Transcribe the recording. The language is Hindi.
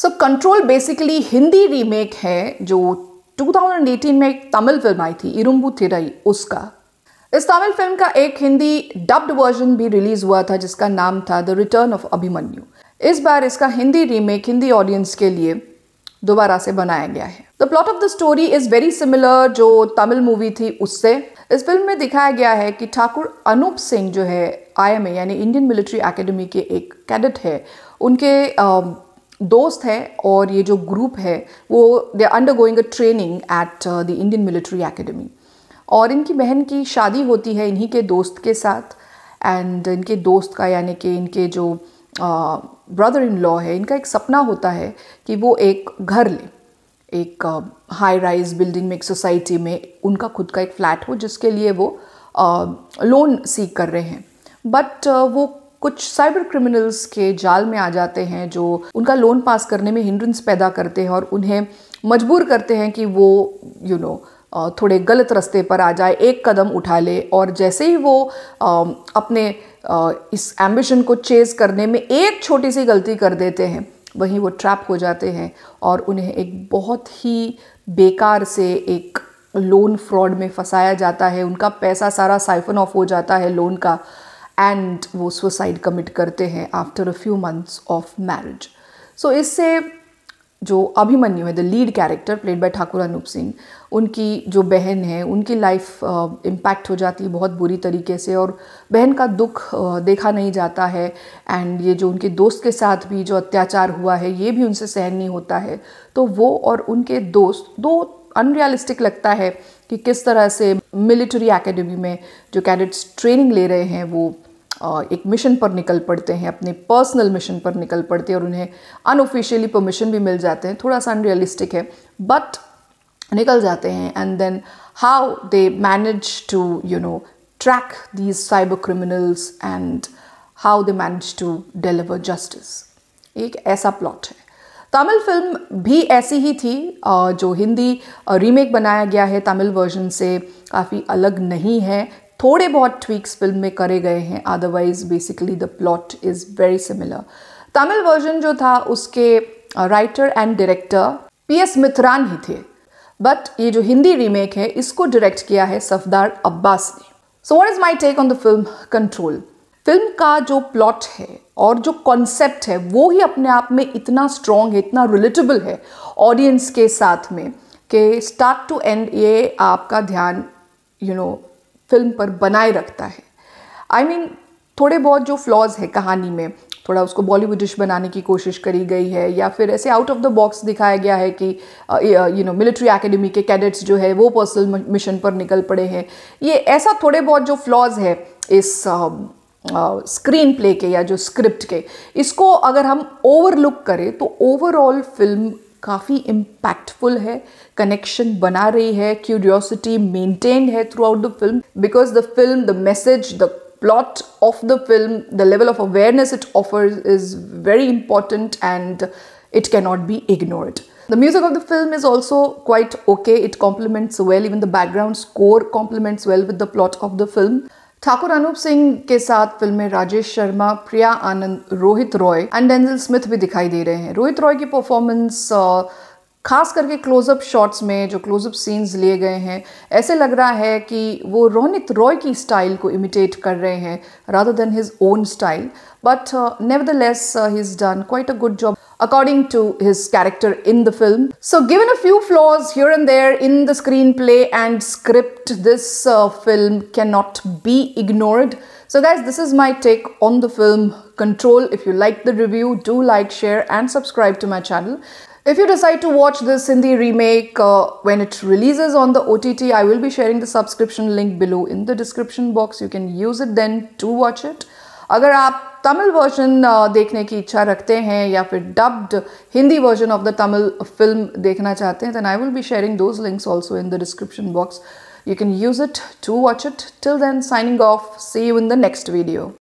So control basically Hindi remake है जो 2018 में एक तमिल फिल्म आई थी इरुम्बु थिराई उसका। इस तमिल फिल्म का एक हिंदी डब्ड वर्जन भी रिलीज हुआ था जिसका नाम था द रिटर्न ऑफ अभिमन्यु। इस बार इसका हिंदी रीमेक हिंदी ऑडियंस के लिए दोबारा से बनाया गया है। The plot of the story is very similar जो तमिल मूवी थी उससे। इस फिल्म में दिखाया गया है कि ठाकुर अनूप सिंह जो है IMA यानी इंडियन मिलिट्री एकेडमी के एक कैडेट है, उनके दोस्त है और ये जो ग्रुप है वो they are undergoing a training at the Indian military academy और इनकी बहन की शादी होती है इन्हीं के दोस्त के साथ। एंड इनके दोस्त का यानी कि इनके जो ब्रदर इन लॉ है, इनका एक सपना होता है कि वो एक घर ले, एक हाई राइज बिल्डिंग में, एक सोसाइटी में उनका खुद का एक फ्लैट हो जिसके लिए वो लोन सीक कर रहे हैं। बट वो कुछ साइबर क्रिमिनल्स के जाल में आ जाते हैं जो उनका लोन पास करने में हिंड्रेंस पैदा करते हैं और उन्हें मजबूर करते हैं कि वो थोड़े गलत रास्ते पर आ जाए, एक कदम उठा ले। और जैसे ही वो अपने इस एम्बिशन को चेज़ करने में एक छोटी सी गलती कर देते हैं, वहीं वो ट्रैप हो जाते हैं और उन्हें एक बहुत ही बेकार से एक लोन फ्रॉड में फंसाया जाता है। उनका पैसा सारा साइफन ऑफ हो जाता है लोन का एंड वो सुसाइड कमिट करते हैं after a few months of marriage. So इससे जो अभिमन्यु है the lead character played by Thakur Anoop Singh, उनकी जो बहन है उनकी लाइफ इम्पैक्ट हो जाती है बहुत बुरी तरीके से और बहन का दुख देखा नहीं जाता है। एंड ये जो उनके दोस्त के साथ भी जो अत्याचार हुआ है ये भी उनसे सहन नहीं होता है। तो वो और उनके दोस्त, दो अनरियलिस्टिक लगता है कि किस तरह से मिलिट्री एकेडमी में जो कैडेट्स ट्रेनिंग ले रहे हैं वो एक मिशन पर निकल पड़ते हैं, अपने पर्सनल मिशन पर निकल पड़ते हैं और उन्हें अनऑफिशियली परमिशन भी मिल जाते हैं। थोड़ा सा अनरियलिस्टिक है बट निकल जाते हैं। And then how they manage to track these cyber criminals and how they manage to deliver justice. एक ऐसा प्लॉट है। तमिल फिल्म भी ऐसी ही थी जो हिंदी रीमेक बनाया गया है तमिल वर्जन से काफ़ी अलग नहीं है। थोड़े बहुत ट्वीक्स फिल्म में करे गए हैं, otherwise basically the plot is very similar. Tamil version जो था उसके राइटर एंड डायरेक्टर PS मिथरान ही थे, बट ये जो हिंदी रीमेक है इसको डायरेक्ट किया है सफदार अब्बास ने। So what is my take on the film control. Film का जो प्लॉट है और जो कॉन्सेप्ट है वो ही अपने आप में इतना स्ट्रॉन्ग है, इतना रिलेटेबल है ऑडियंस के साथ में कि स्टार्ट टू एंड ये आपका ध्यान फिल्म पर बनाए रखता है। I mean, थोड़े बहुत जो फ्लॉज है कहानी में, थोड़ा उसको बॉलीवुडिश बनाने की कोशिश करी गई है या फिर ऐसे आउट ऑफ द बॉक्स दिखाया गया है कि मिलिट्री एकेडमी के कैडेट्स जो है वो पर्सनल मिशन पर निकल पड़े हैं। ये ऐसा थोड़े बहुत जो फ्लॉज है इस स्क्रीन प्ले के या जो स्क्रिप्ट के, इसको अगर हम ओवरलुक करें तो ओवरऑल फिल्म काफ़ी इम्पैक्टफुल है, कनेक्शन बना रही है, क्यूरियोसिटी मेंटेन्ड है through out the film because the film, the message, the plot of the film, the level of awareness it offers is very important and it cannot be ignored. The music of the film is also quite okay. It complements well, even the background score complements well with the plot of the film. Thakur Anoop Singh के साथ फिल्म में Rajesh Sharma, Priya Anand, Rohit Roy and Denzel Smith भी दिखाई दे रहे हैं। रोहित रॉय की परफॉर्मेंस खास करके क्लोजअप शॉट्स में जो क्लोजअप सीन्स लिए गए हैं, ऐसे लग रहा है कि वो रोहित रॉय की स्टाइल को इमिटेट कर रहे हैं rather than his own style. But nevertheless he is done quite a good job according to his character in the film. So given a few flaws here and there in the screenplay and script, this film cannot be ignored. So guys, this is my take on the film Control. If you like the review, do like, share and subscribe to my channel. If you decide to watch this Hindi remake when it releases on the OTT, I will be sharing the subscription link below in the description box. You can use it then to watch it. अगर आप तमिल वर्जन देखने की इच्छा रखते हैं या फिर dubbed Hindi version of the Tamil film देखना चाहते हैं, then I will be sharing those links also in the description box. You can use it to watch it. Till then, signing off. See you in the next video.